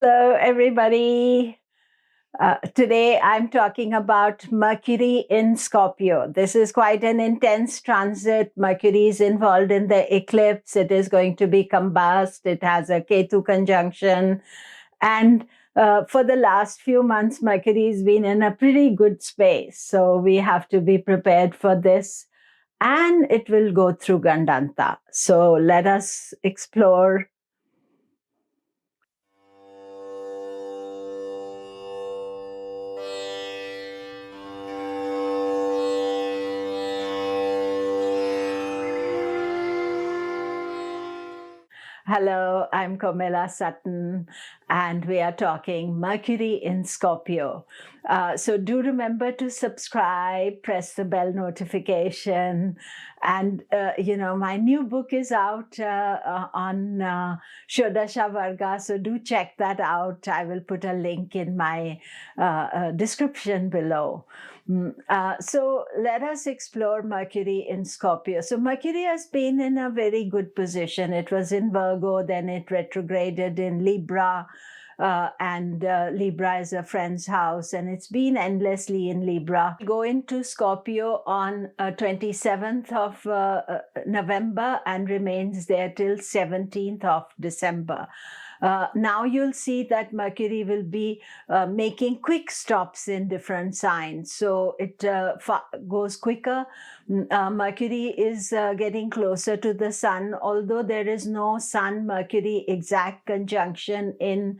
Hello, everybody. Today I'm talking about Mercury in Scorpio. This is quite an intense transit. Mercury is involved in the eclipse. It is going to be combust. It has a Ketu conjunction. And for the last few months, Mercury has been in a pretty good space. So we have to be prepared for this. And it will go through Gandanta. So let us explore. Hello, I'm Komilla Sutton, and we are talking Mercury in Scorpio. So do remember to subscribe, press the bell notification, and my new book is out on Shodasha Varga, so do check that out. I will put a link in my description below. So let us explore Mercury in Scorpio. So Mercury has been in a very good position. It was in Virgo, then it retrograded in Libra, and Libra is a friend's house, and it's been endlessly in Libra. Go into Scorpio on 27th of November and remains there till 17th of December. Now you'll see that Mercury will be making quick stops in different signs. So it goes quicker. Mercury is getting closer to the sun, although there is no Sun-Mercury exact conjunction in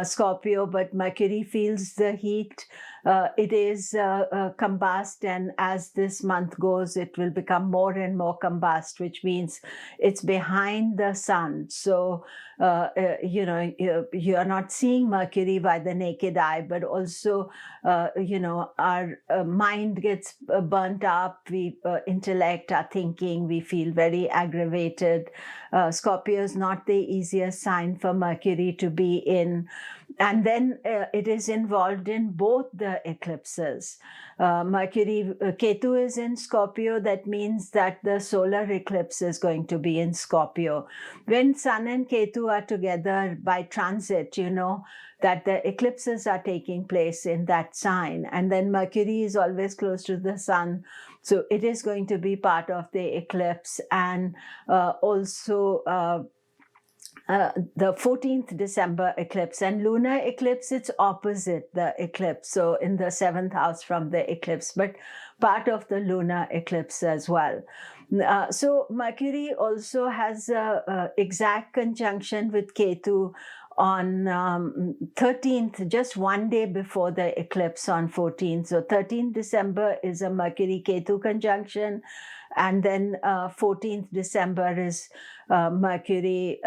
Scorpio, but Mercury feels the heat. It is combust, and as this month goes, it will become more and more combust, which means it's behind the sun. So you are not seeing Mercury by the naked eye, but also our mind gets burnt up. We intellect, our thinking, we feel very aggravated. Scorpio is not the easiest sign for Mercury to be in. And then it is involved in both the eclipses. Ketu is in Scorpio. That means that the solar eclipse is going to be in Scorpio. When Sun and Ketu are together by transit, you know that the eclipses are taking place in that sign. And then Mercury is always close to the Sun. So it is going to be part of the eclipse. And also the 14th December eclipse. And lunar eclipse, it's opposite the eclipse. So in the 7th house from the eclipse, but part of the lunar eclipse as well. So Mercury also has an exact conjunction with Ketu on 13th, just one day before the eclipse on 14th. So 13th December is a Mercury-Ketu conjunction. And then 14th December is Mercury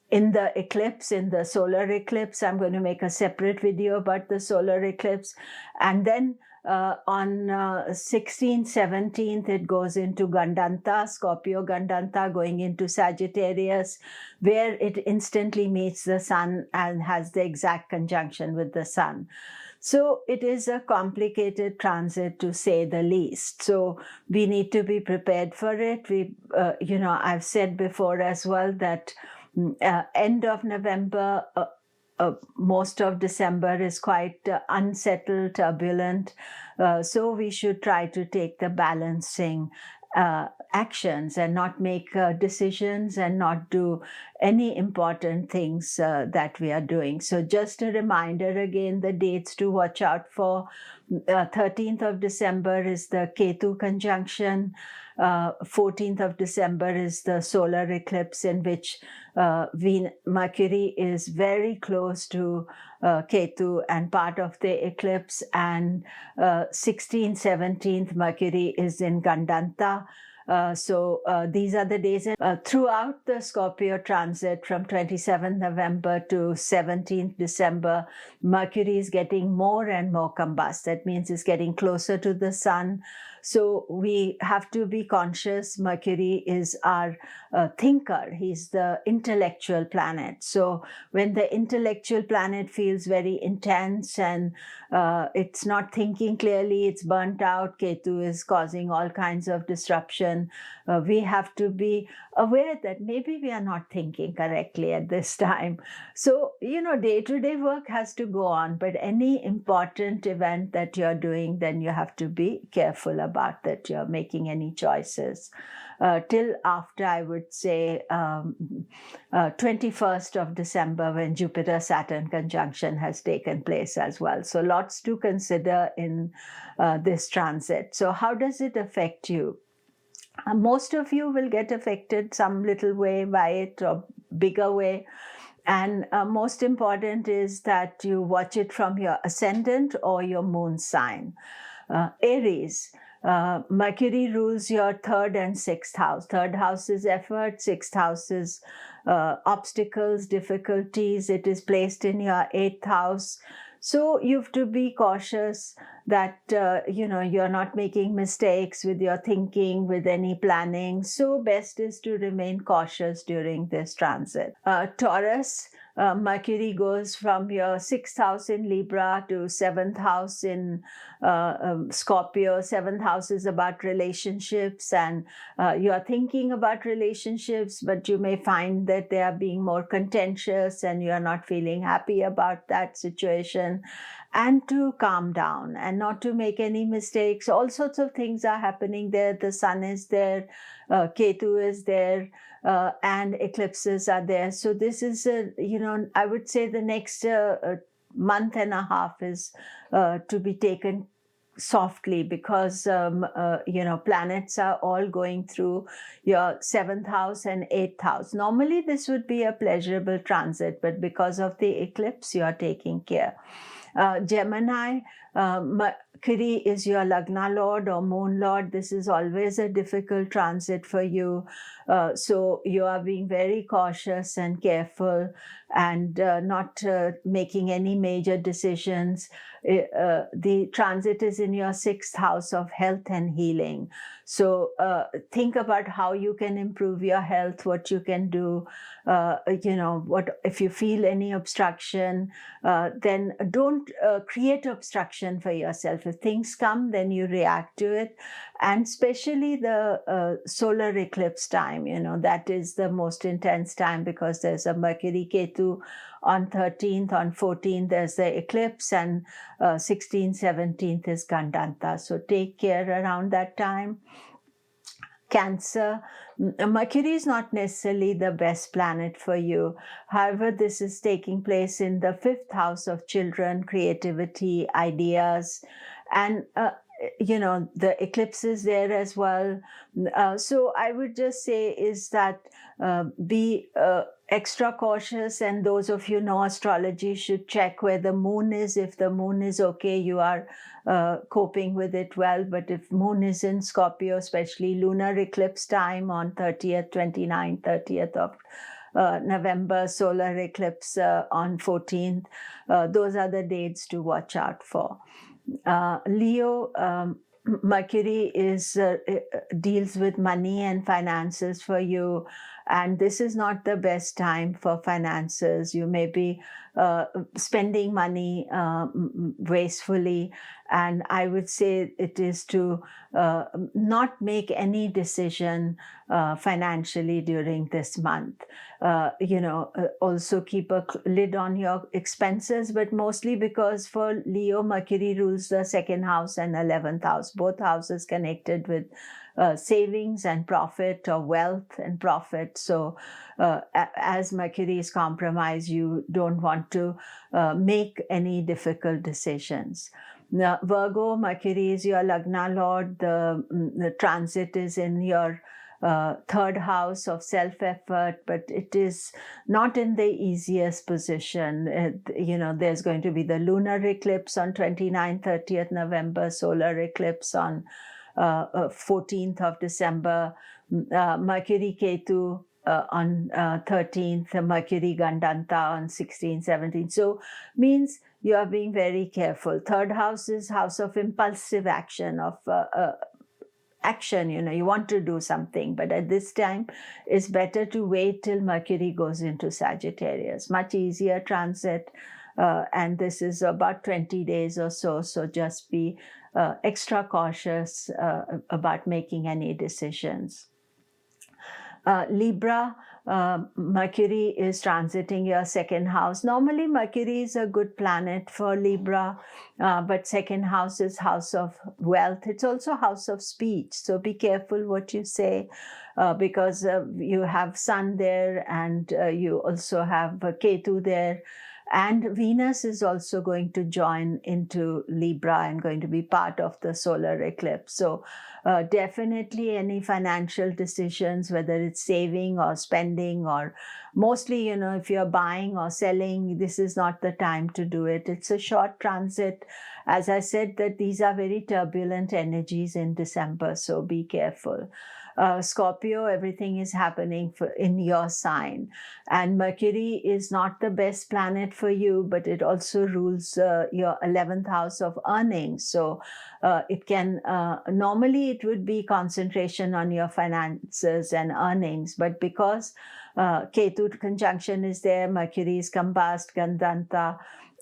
in the eclipse, in the solar eclipse. I'm going to make a separate video about the solar eclipse. And then on 16th, 17th, it goes into Gandanta, Scorpio Gandanta, going into Sagittarius, where it instantly meets the sun and has the exact conjunction with the sun. So it is a complicated transit, to say the least. So we need to be prepared for it. I've said before as well that end of November, most of December is quite unsettled, turbulent. So we should try to take the balancing actions and not make decisions and not do any important things that we are doing. So just a reminder again, the dates to watch out for. 13th of December is the Ketu conjunction. 14th of December is the solar eclipse, in which Mercury is very close to Ketu and part of the eclipse. And 16th, 17th, Mercury is in Gandanta. So these are the days. Throughout the Scorpio transit from 27th November to 17th December, Mercury is getting more and more combust. That means it's getting closer to the sun. So we have to be conscious. Mercury is our thinker. He's the intellectual planet. So when the intellectual planet feels very intense and it's not thinking clearly, it's burnt out, Ketu is causing all kinds of disruption. We have to be aware that maybe we are not thinking correctly at this time. So, day-to-day work has to go on, but any important event that you're doing, then you have to be careful about that you're making any choices. Till after, I would say, 21st of December, when Jupiter-Saturn conjunction has taken place as well. So lots to consider in this transit. So how does it affect you? Most of you will get affected some little way by it or bigger way. And most important is that you watch it from your ascendant or your moon sign. Aries, Mercury rules your third and sixth house. Third house is effort, sixth house is obstacles, difficulties. It is placed in your eighth house. So you have to be cautious that, you're not making mistakes with your thinking, with any planning. So best is to remain cautious during this transit. Taurus, Mercury goes from your sixth house in Libra to seventh house in Scorpio. Seventh house is about relationships, and you are thinking about relationships, but you may find that they are being more contentious and you are not feeling happy about that situation. And to calm down and not to make any mistakes. All sorts of things are happening there. The sun is there, Ketu is there, and eclipses are there. So this is, I would say the next month and a half is to be taken softly, because planets are all going through your seventh house and eighth house. Normally this would be a pleasurable transit, but because of the eclipse, you are taking care. Gemini, Mercury is your Lagna Lord or Moon Lord. This is always a difficult transit for you. So you are being very cautious and careful and not making any major decisions. The transit is in your sixth house of health and healing. So think about how you can improve your health, what you can do. What if you feel any obstruction, then don't create obstruction for yourself. If things come, then you react to it. And especially the solar eclipse time, that is the most intense time, because there's a Mercury Ketu on 13th, on 14th there's the eclipse, and 16th, 17th is Gandanta. So take care around that time. Cancer, Mercury is not necessarily the best planet for you. However, this is taking place in the fifth house of children, creativity, ideas, and the eclipse is there as well. So I would just say is that be extra cautious, and those of you know astrology should check where the moon is. If the moon is okay, you are coping with it well. But if moon is in Scorpio, especially lunar eclipse time on 30th, 29th, 30th of November, solar eclipse on 14th, those are the dates to watch out for. Leo, Mercury deals with money and finances for you, and this is not the best time for finances. You may be spending money wastefully, and I would say it is to not make any decision financially during this month. Also keep a lid on your expenses, but mostly because for Leo, Mercury rules the second house and 11th house, both houses connected with savings and profit, or wealth and profit. So as Mercury is compromised, you don't want to make any difficult decisions. Now, Virgo, Mercury is your Lagna Lord. The transit is in your third house of self-effort, but it is not in the easiest position. There's going to be the lunar eclipse on 29th, 30th November, solar eclipse on 14th of December, Mercury Ketu on 13th, Mercury Gandanta on 16th, 17th. So means you are being very careful. Third house is house of impulsive action, of action, you want to do something. But at this time, it's better to wait till Mercury goes into Sagittarius. Much easier transit. And this is about 20 days or so. So just be extra cautious about making any decisions. Libra, Mercury is transiting your second house. Normally, Mercury is a good planet for Libra, but second house is house of wealth. It's also house of speech. So be careful what you say, because you have Sun there, and you also have Ketu there. And Venus is also going to join into Libra and going to be part of the solar eclipse. So definitely any financial decisions, whether it's saving or spending, or mostly, if you're buying or selling, this is not the time to do it. It's a short transit. As I said, that these are very turbulent energies in December, so be careful. Scorpio, everything is happening in your sign. And Mercury is not the best planet for you, but it also rules your 11th house of earnings. So it can, normally it would be concentration on your finances and earnings, but because Ketu conjunction is there, Mercury is combust, Gandanta,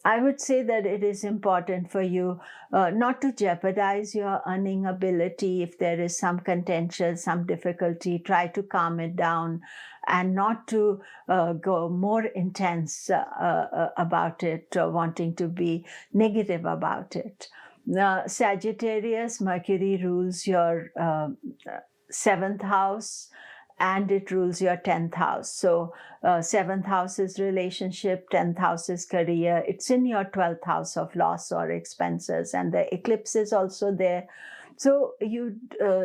I would say that it is important for you not to jeopardize your earning ability. If there is some contention, some difficulty, try to calm it down and not to go more intense about it, or wanting to be negative about it. Now, Sagittarius, Mercury rules your 7th house, and it rules your 10th house. So 7th house is relationship, 10th house is career. It's in your 12th house of loss or expenses, and the eclipse is also there. So you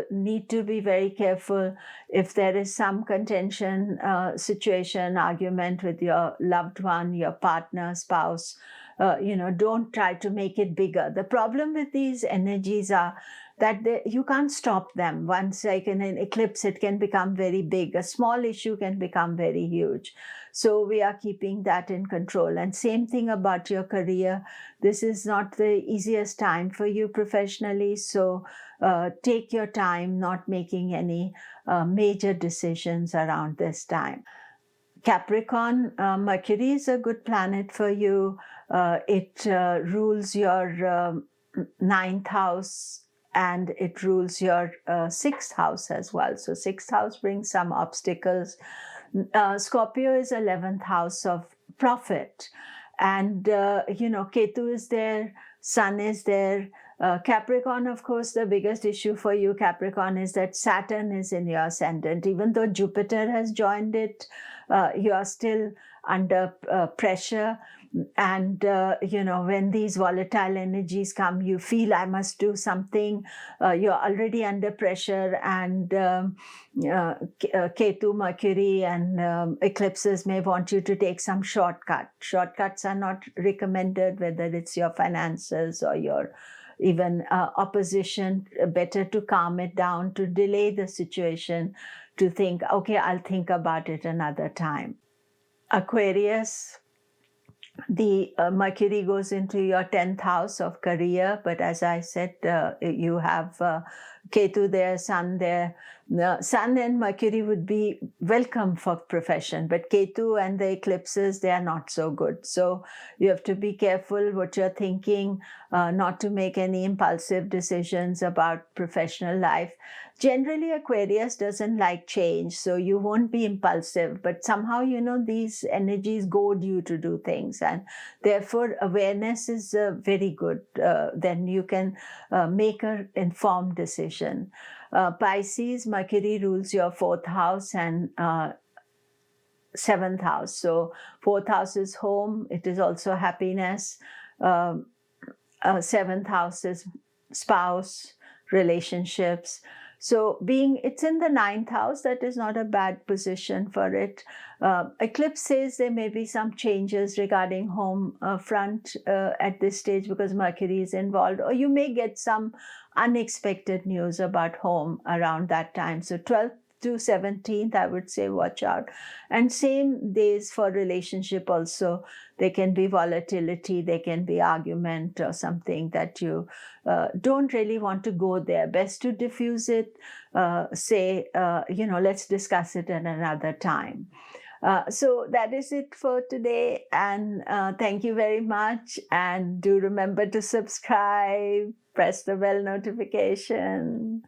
need to be very careful if there is some contention, situation, argument with your loved one, your partner, spouse. Don't try to make it bigger. The problem with these energies are that you can't stop them. Once, like in an eclipse, it can become very big. A small issue can become very huge. So we are keeping that in control. And same thing about your career. This is not the easiest time for you professionally. So take your time, not making any major decisions around this time. Capricorn, Mercury is a good planet for you. It rules your 9th house, and it rules your 6th house as well. So 6th house brings some obstacles. Scorpio is 11th house of profit. And, Ketu is there, Sun is there. Capricorn, of course, the biggest issue for you, Capricorn, is that Saturn is in your ascendant. Even though Jupiter has joined it, you are still under pressure. And, when these volatile energies come, you feel, I must do something. You're already under pressure, and Ketu, Mercury, and eclipses may want you to take some shortcut. Shortcuts are not recommended, whether it's your finances or your even opposition. Better to calm it down, to delay the situation, to think, okay, I'll think about it another time. Aquarius, the Mercury goes into your 10th house of career, but as I said, you have Ketu there, Sun there. Sun and Mercury would be welcome for profession, but Ketu and the eclipses, they are not so good. So you have to be careful what you're thinking, not to make any impulsive decisions about professional life. Generally, Aquarius doesn't like change, so you won't be impulsive, but somehow, these energies goad you to do things, and therefore awareness is very good. Then you can make an informed decision. Pisces, Mercury rules your 4th house and 7th house. So 4th house is home. It is also happiness. 7th house is spouse, relationships. So it's in the 9th house, that is not a bad position for it. Eclipse says there may be some changes regarding home front at this stage because Mercury is involved, or you may get some unexpected news about home around that time. So 12th to 17th, I would say watch out. And same days for relationship also. There can be volatility, there can be argument or something that you don't really want to go there. Best to diffuse it, let's discuss it at another time. So that is it for today, and thank you very much, and do remember to subscribe, press the bell notification.